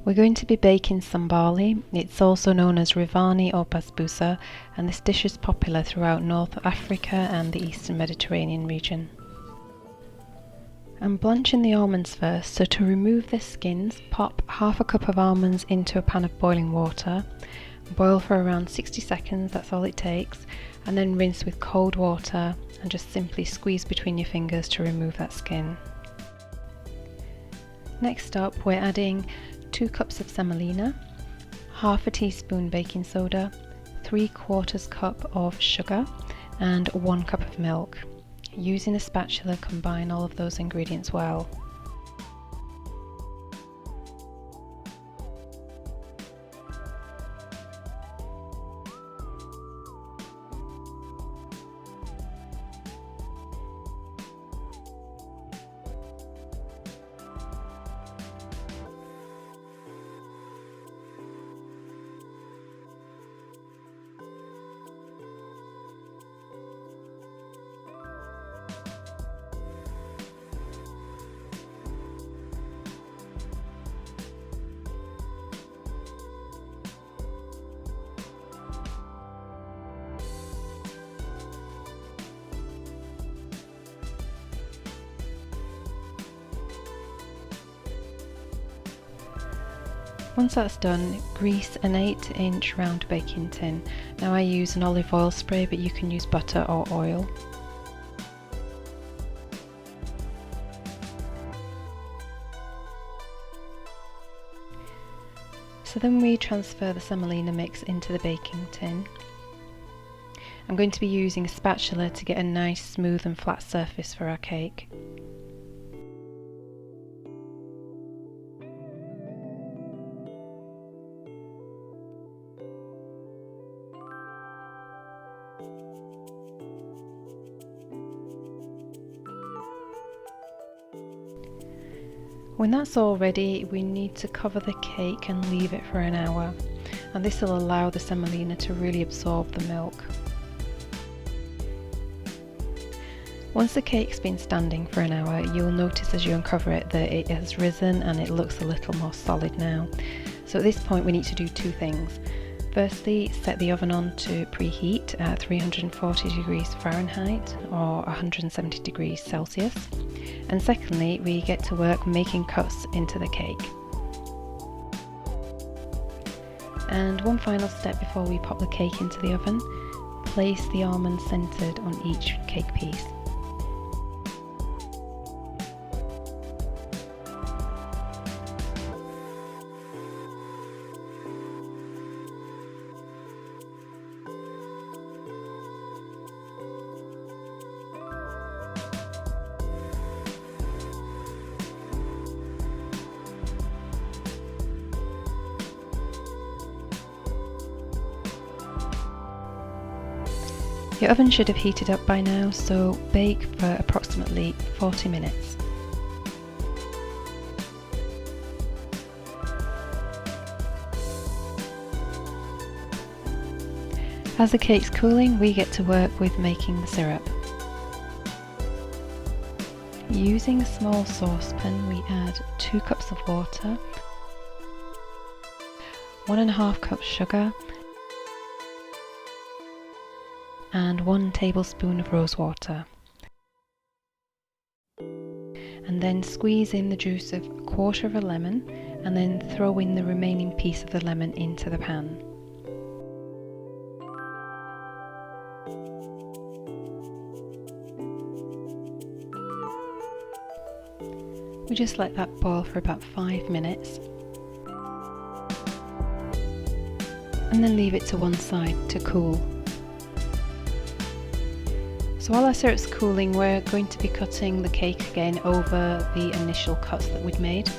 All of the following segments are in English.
We're going to be baking Sambali. It's also known as Revani or Basbousa, and this dish is popular throughout North Africa and the Eastern Mediterranean region. I'm blanching the almonds first, so to remove their skins, pop half a cup of almonds into a pan of boiling water. Boil for around 60 seconds, that's all it takes, and then rinse with cold water and just simply squeeze between your fingers to remove that skin. Next up, we're adding 2 cups of semolina, half a teaspoon baking soda, 3/4 cup of sugar, and 1 cup of milk. Using a spatula, combine all of those ingredients well. Once that's done, grease an 8-inch round baking tin. Now I use an olive oil spray, but you can use butter or oil. So then we transfer the semolina mix into the baking tin. I'm going to be using a spatula to get a nice smooth and flat surface for our cake. When that's all ready, we need to cover the cake and leave it for an hour, and this will allow the semolina to really absorb the milk. Once the cake's been standing for an hour, you'll notice as you uncover it that it has risen and it looks a little more solid now. So at this point we need to do 2 things. Firstly, set the oven on to preheat at 340 degrees Fahrenheit or 170 degrees Celsius. And secondly, we get to work making cuts into the cake. And one final step before we pop the cake into the oven, place the almonds centered on each cake piece. Your oven should have heated up by now, so bake for approximately 40 minutes. As the cake's cooling, we get to work with making the syrup. Using a small saucepan, we add 2 cups of water, 1.5 cups sugar, and 1 tablespoon of rose water. And then squeeze in the juice of 1/4 of a lemon, and then throw in the remaining piece of the lemon into the pan. We just let that boil for about 5 minutes, and then leave it to one side to cool. So while our syrup's cooling, we're going to be cutting the cake again over the initial cuts that we'd made.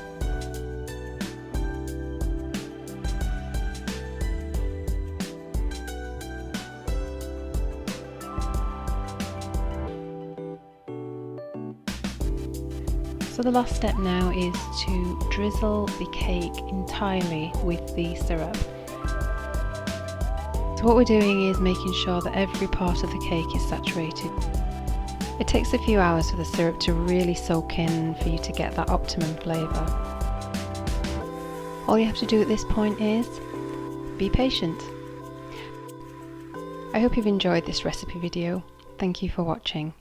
So the last step now is to drizzle the cake entirely with the syrup. So what we're doing is making sure that every part of the cake is saturated. It takes a few hours for the syrup to really soak in for you to get that optimum flavour. All you have to do at this point is be patient. I hope you've enjoyed this recipe video. Thank you for watching.